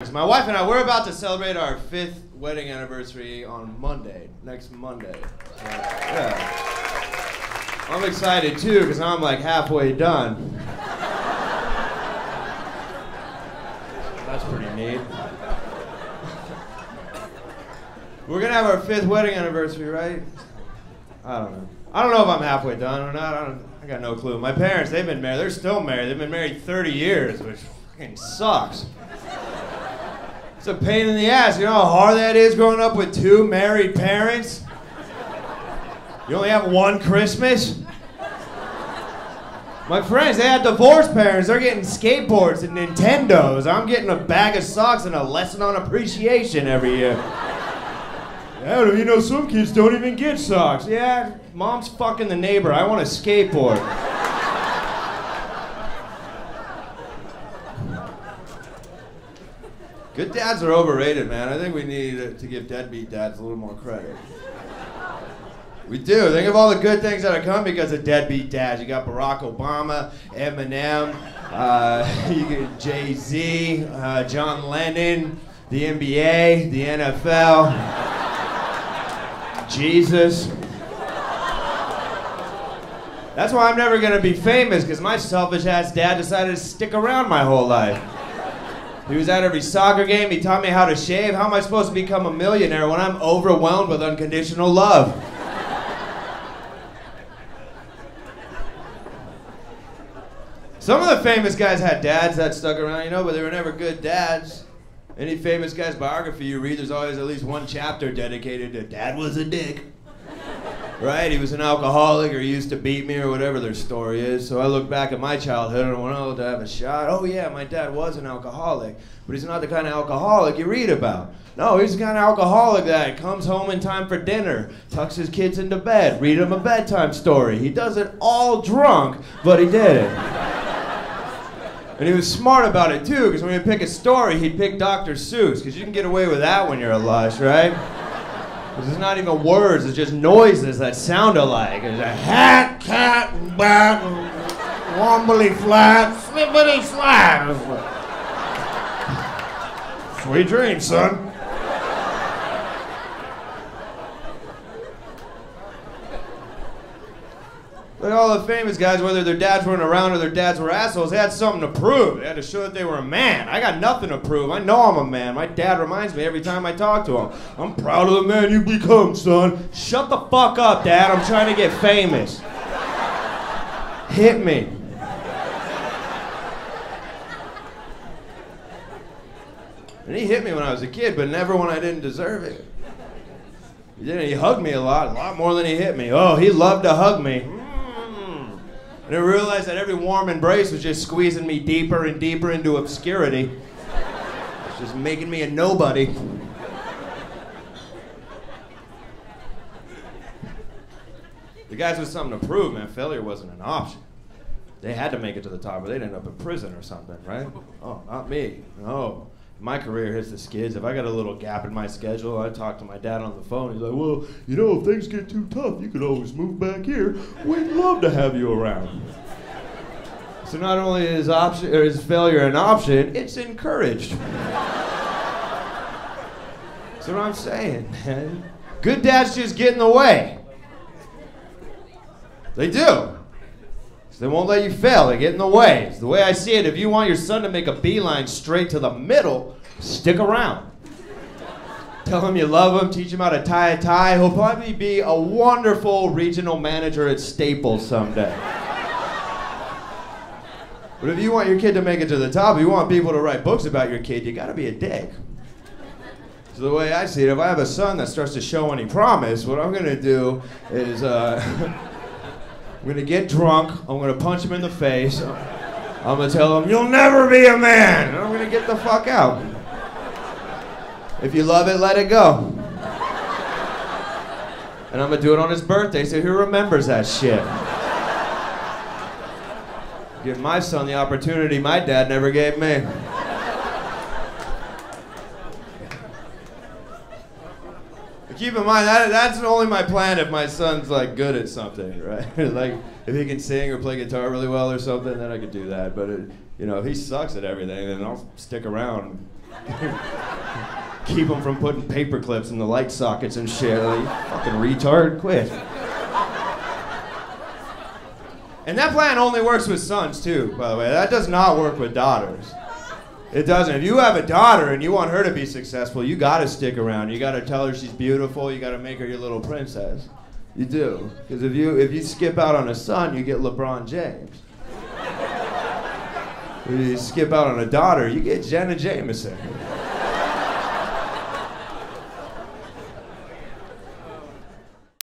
My wife and I, we're about to celebrate our 5th wedding anniversary on Monday, next Monday. So, yeah. I'm excited too, because I'm like halfway done. That's pretty neat. We're gonna have our 5th wedding anniversary, right? I don't know. I don't know if I'm halfway done or not. I got no clue. My parents, they've been married. They're still married. They've been married 30 years, which fucking sucks. It's a pain in the ass. You know how hard that is growing up with 2 married parents? You only have one Christmas? My friends, they had divorced parents. They're getting skateboards and Nintendos. I'm getting a bag of socks and a lesson on appreciation every year. Yeah, you know, some kids don't even get socks. Yeah, mom's fucking the neighbor. I want a skateboard. Good dads are overrated, man. I think we need to give deadbeat dads a little more credit. We do. Think of all the good things that have come because of deadbeat dads. You got Barack Obama, Eminem, you get Jay-Z, John Lennon, the NBA, the NFL, Jesus. That's why I'm never gonna be famous, because my selfish ass dad decided to stick around my whole life. He was at every soccer game. He taught me how to shave. How am I supposed to become a millionaire when I'm overwhelmed with unconditional love? Some of the famous guys had dads that stuck around, you know, but they were never good dads. Any famous guy's biography you read, there's always at least one chapter dedicated to dad was a dick. Right? He was an alcoholic, or he used to beat me, or whatever their story is. So I look back at my childhood and I went, oh, to have a shot. Oh yeah, my dad was an alcoholic, but he's not the kind of alcoholic you read about. No, he's the kind of alcoholic that comes home in time for dinner, tucks his kids into bed, read them a bedtime story. He does it all drunk, but he did it. And he was smart about it too, because when he'd pick a story, he'd pick Dr. Seuss, because you can get away with that when you're a lush, right? Because it's not even words, it's just noises that sound alike. It's a hat, cat, bat, wombly flat, flippity flat. Sweet dreams, son. But all the famous guys, whether their dads weren't around or their dads were assholes, they had something to prove. They had to show that they were a man. I got nothing to prove. I know I'm a man. My dad reminds me every time I talk to him. I'm proud of the man you become, son. Shut the fuck up, Dad. I'm trying to get famous. Hit me. And he hit me when I was a kid, but never when I didn't deserve it. He didn't. He hugged me a lot more than he hit me. Oh, he loved to hug me. And I realized that every warm embrace was just squeezing me deeper and deeper into obscurity. It's just making me a nobody. The guys with something to prove, man, failure wasn't an option. They had to make it to the top or they'd end up in prison or something, right? Oh, not me. No. My career hits the skids. If I got a little gap in my schedule, I talk to my dad on the phone. He's like, well, you know, if things get too tough, you could always move back here. We'd love to have you around. So not only is failure an option, it's encouraged. That's what I'm saying, man. Good dads just get in the way. They do. They won't let you fail. They get in the way. It's the way I see it. If you want your son to make a beeline straight to the middle, stick around. Tell him you love him. Teach him how to tie a tie. He'll probably be a wonderful regional manager at Staples someday. But if you want your kid to make it to the top, if you want people to write books about your kid, you gotta be a dick. So the way I see it, if I have a son that starts to show any promise, what I'm gonna do is, I'm gonna get drunk, I'm gonna punch him in the face, I'm gonna tell him, you'll never be a man, and I'm gonna get the fuck out. If you love it, let it go. And I'm gonna do it on his birthday, so who remembers that shit? Give my son the opportunity my dad never gave me. Keep in mind, that's only my plan if my son's like good at something, right? Like if he can sing or play guitar really well or something, then I could do that. But you know, if he sucks at everything, then I'll stick around Keep them from putting paper clips in the light sockets and shit. Like, fucking retard, quit. And that plan only works with sons too, by the way. That does not work with daughters. It doesn't. If you have a daughter and you want her to be successful, you gotta stick around. You gotta tell her she's beautiful. You gotta make her your little princess. You do. Because if you skip out on a son, you get LeBron James. If you skip out on a daughter, you get Jenna Jameson.